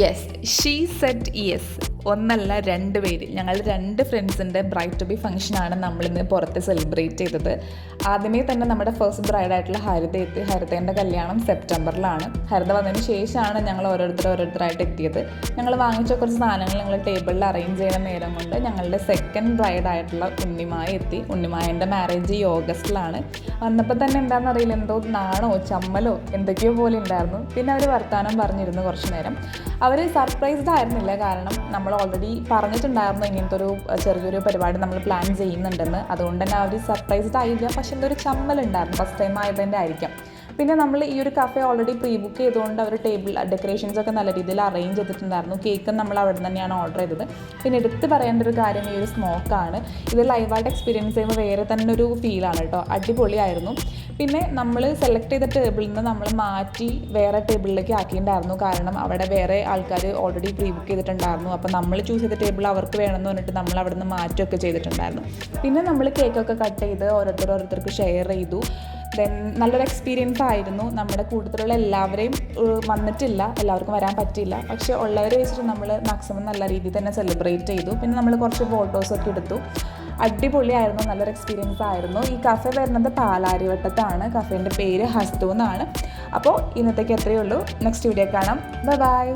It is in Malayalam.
Yes, she set yes. ഒന്നല്ല, രണ്ട് പേര്. ഞങ്ങൾ രണ്ട് ഫ്രണ്ട്സിൻ്റെ ബ്രൈഡ് ടു ബി ഫംഗ്ഷനാണ് നമ്മളിന്ന് പുറത്ത് സെലിബ്രേറ്റ് ചെയ്തത്. ആദ്യമേ തന്നെ നമ്മുടെ ഫസ്റ്റ് ബ്രൈഡായിട്ടുള്ള ഹരിതേൻ്റെ കല്യാണം സെപ്റ്റംബറിലാണ്. ഹരിത വന്നതിന് ശേഷമാണ് ഞങ്ങൾ ഓരോരുത്തരായിട്ട് എത്തിയത്. ഞങ്ങൾ വാങ്ങിച്ച കുറച്ച് സാധനങ്ങൾ ഞങ്ങൾ ടേബിളിൽ അറേഞ്ച് ചെയ്യുന്ന നേരം കൊണ്ട് ഞങ്ങളുടെ സെക്കൻഡ് ബ്രൈഡായിട്ടുള്ള ഉണ്ണിമായ എത്തി. ഉണ്ണിമായൻ്റെ മാരേജ് ഈ ഓഗസ്റ്റിലാണ്. വന്നപ്പോൾ തന്നെ എന്താണെന്നറിയില്ല, എന്തോ നാണോ ചമ്മലോ എന്തൊക്കെയോ പോലെ ഉണ്ടായിരുന്നു. പിന്നെ അവർ വർത്തമാനം പറഞ്ഞിരുന്നു കുറച്ച് നേരം. അവർ സർപ്രൈസ്ഡ് ആയിരുന്നില്ല, കാരണം നമ്മൾ ഓൾറെഡി പറഞ്ഞിട്ടുണ്ടായിരുന്നു ഇങ്ങനത്തെ ഒരു ചെറിയൊരു പരിപാടി നമ്മൾ പ്ലാൻ ചെയ്യുന്നുണ്ടെന്ന്. അതുകൊണ്ട് തന്നെ അവർ സർപ്രൈസ്ഡ് ആയില്ല. പക്ഷെ എന്തൊരു ചമ്മലുണ്ടായിരുന്നു, ഫസ്റ്റ് ടൈം ആയതിൻ്റെ ആയിരിക്കാം. പിന്നെ നമ്മൾ ഈ ഒരു കഫേ ഓൾറെഡി പ്രീ ബുക്ക് ചെയ്തുകൊണ്ട് അവർ ടേബിൾ ഡെക്കറേഷൻസ് ഒക്കെ നല്ല രീതിയിൽ അറേഞ്ച് ചെയ്തിട്ടുണ്ടായിരുന്നു. കേക്കും നമ്മൾ അവിടെ തന്നെയാണ് ഓർഡർ ചെയ്തത്. പിന്നെ എടുത്ത് പറയേണ്ട ഒരു കാര്യം ഈ ഒരു സ്മോക്കാണ്. ഇത് ലൈവായിട്ട് എക്സ്പീരിയൻസ് ചെയ്യുമ്പോൾ വേറെ തന്നെ ഒരു ഫീലാണ് കേട്ടോ. അടിപൊളിയായിരുന്നു. പിന്നെ നമ്മൾ സെലക്ട് ചെയ്ത ടേബിളിൽ നിന്ന് നമ്മൾ മാറ്റി വേറെ ടേബിളിലേക്ക് ആക്കിയിട്ടുണ്ടായിരുന്നു. കാരണം അവിടെ വേറെ ആൾക്കാർ ഓൾറെഡി പ്രീ ബുക്ക് ചെയ്തിട്ടുണ്ടായിരുന്നു. അപ്പോൾ നമ്മൾ ചൂസ് ചെയ്ത ടേബിൾ അവർക്ക് വേണമെന്ന് പറഞ്ഞിട്ട് നമ്മൾ അവിടെ നിന്ന് മാറ്റുമൊക്കെ ചെയ്തിട്ടുണ്ടായിരുന്നു. പിന്നെ നമ്മൾ കേക്കൊക്കെ കട്ട് ചെയ്ത് ഓരോരുത്തർക്ക് ഷെയർ ചെയ്തു. ദെൻ നല്ലൊരു എക്സ്പീരിയൻസ് ആയിരുന്നു. നമ്മുടെ കൂട്ടത്തിലുള്ള എല്ലാവരെയും വന്നിട്ടില്ല, എല്ലാവർക്കും വരാൻ പറ്റിയില്ല. പക്ഷേ ഉള്ളവരെ വെച്ചിട്ട് നമ്മൾ മാക്സിമം നല്ല രീതിയിൽ തന്നെ സെലിബ്രേറ്റ് ചെയ്തു. പിന്നെ നമ്മൾ കുറച്ച് ഫോട്ടോസൊക്കെ എടുത്തു. അടിപൊളിയായിരുന്നു, നല്ലൊരു എക്സ്പീരിയൻസ് ആയിരുന്നു. ഈ കഫേ വരുന്നത് പാലാരിവട്ടത്താണ്. കഫേൻ്റെ പേര് ഹസ്തു എന്നാണ്. അപ്പോൾ ഇന്നത്തേക്ക് എത്രയേ ഉള്ളൂ. നെക്സ്റ്റ് വീഡിയോ കാണാം. ബൈ.